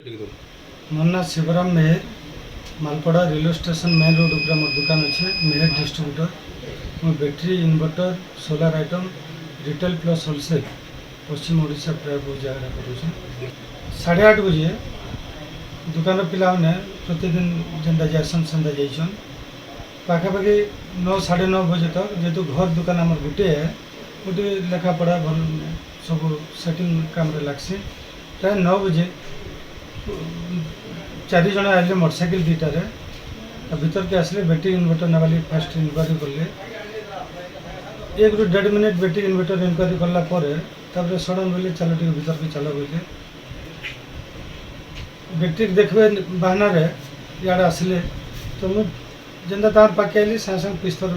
मोर ना Shivram Mehar Malpada railway station main road उपर मोर दुकान अच्छे मेहर डिस्ट्रीब्यूटर मैं battery inverter solar item retail plus wholesale पश्चिम ओडिशा प्राय बहुत जगह करुँ 8:30 बजे दुकान पिला मैंने प्रतिदिन जेनता जासन सेंता जाइछन पाखापाखि 9 9:30 बजे तक जेहेतु घर दुकान आमर गोटे है गोटे लेखा पढ़ा भल सब सेटिंग काम लगसी प्राय 9 बजे 4 जन आइले मोटरसाइकिल दुईटारे भीतर के आसले बैटेरी इन्वर्टर नाली फास्ट इनक्वारी कले 1 ରୁ 1.5 मिनट बैटेरी इन्वर्टर इनक्वारी कला सडन बोले चलो टे भीतर के चलो बोले बैटेरी देखबे बहाना रे इे आसले तो मुझे जेनता तार पाके आइली सागे सागे पिस्तल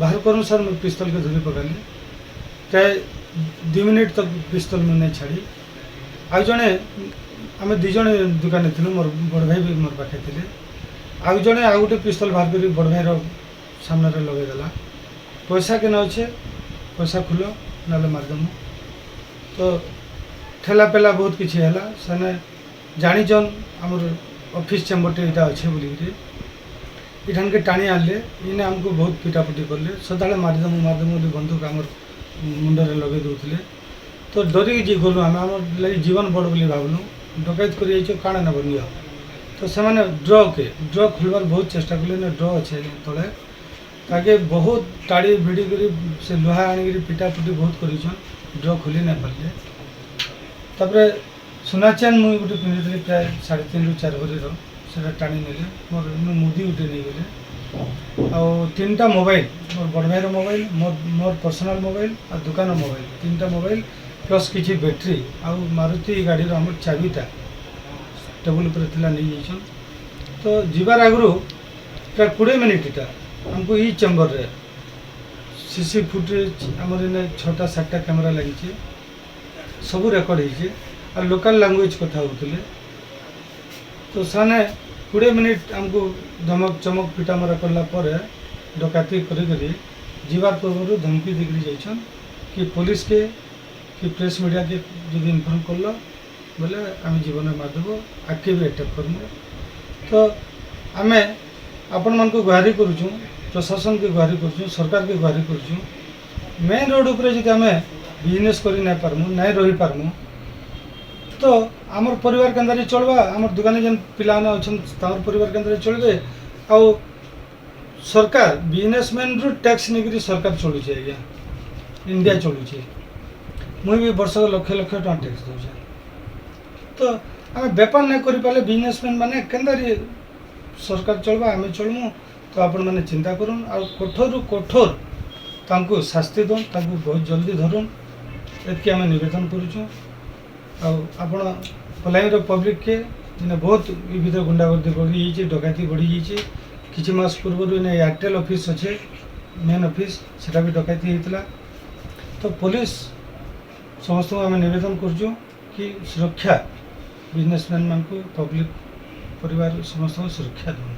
बाहर करूँ सर मुझे पिस्तल के धरी पकाली प्राय 2 मिनट तक पिस्तल मुझे नहीं छाड़ी आज जड़े आम 2 जन दुकान थी मोर बड़ भाई भी मोर पाखे थे आउ जड़े आउ गोटे पिस्तल बाहर कर बड़ भाई सामने लगेदेला पैसा के अच्छे पैसा खुल ना मारदेमु तो ठेला पेला बहुत किसी है से जाचन आमर ऑफिस चैम्बर टे यहाँ अच्छे बोलिकी इठान के टाणी आनले इने आमको बहुत पिटापिटी कले सदा मारदेमु बंधुक आमर मुंडे लगे दौले तो डरिक जी गलु आम लगे जीवन बड़ बोली भावलु डकैत कर काण नब निह तो से ड्र खोलबार बहुत चेष्टा कले ड्र अच्छे तले ताके बहुत टाड़ी भिड़ी कर से लुहा आनिक पिटापिटी बहुत कर ड्र खोली नहीं पारे तापर सुना चेन मुझे गोटे पिंधि प्राय 3.5 ରୁ 4 भरी से टाणी ने मोर मुदी गोटे नहीं गले आ 3टा मोबाइल मोर बड़ भाई मोबाइल मोर पर्सनल मोबाइल आ दुकान मोबाइल 3टा मोबाइल प्लस किसी बैटेरी आ मारुति गाड़ी आम चाबीटा टेबुल पर नहीं जाइछन तो जीवार आगु प्राय 20 मिनिट हमको ये चैम्बर रे सीसी फुटेज आमर इन 6टा 7टा कैमेरा लगी सब रेकर्ड हो लोकल लैंग्वेज कथा होते तो साने 20 मिनिट आमको धमक चमक पिटा मरा कला डकाती करी जीवार पूर्व धमकी देकर जाइछन कि पुलिस के कि प्रेस मीडिया के जब इनफर्म कल बोले आम जीवन में मारदेव आगे भी अटैक करमु तो आम आपण मन को गुहारी करुँ प्रशासन के गुहारी करुँ सरकार के गुहारी करुँ मेन रोड उपर जब आम बिजनेस कर नहीं पारमु नहीं रही पारमु तो आमर परिवार केंद्र चलवा आमर दुकान जेन पिला अच्छा परिवार केंद्र चलबे आ सरकार बिजनेसमैन रु टैक्स नहीं सरकार चलुचे आज्ञा इंडिया चलुचे मुई भी वर्ष लक्ष लक्ष टका टैक्स दूचे तो आम बेपार नहीं कर पारे बिजनेसमैन माने केंद्र सरकार चलवा आम चलमु तो आपण मैंने चिंता करूँ आ कठोर कठोर तांको शास्ति दौन तांको बहुत जल्दी धरुन एतकी आम नवेदन करुँ आपण पलायर पब्लिक के बहुत भर गुंडागर्दी बढ़ी डकैती बढ़ी किसी मास पूर्व इन एयरटेल ऑफिस अच्छे मेन ऑफिस सेटा भी डकैती होता तो पुलिस समस्त आम नवेदन करुँ कि सुरक्षा बिजनेसमैन मान को पब्लिक परिवार समस्त सुरक्षा दूँ।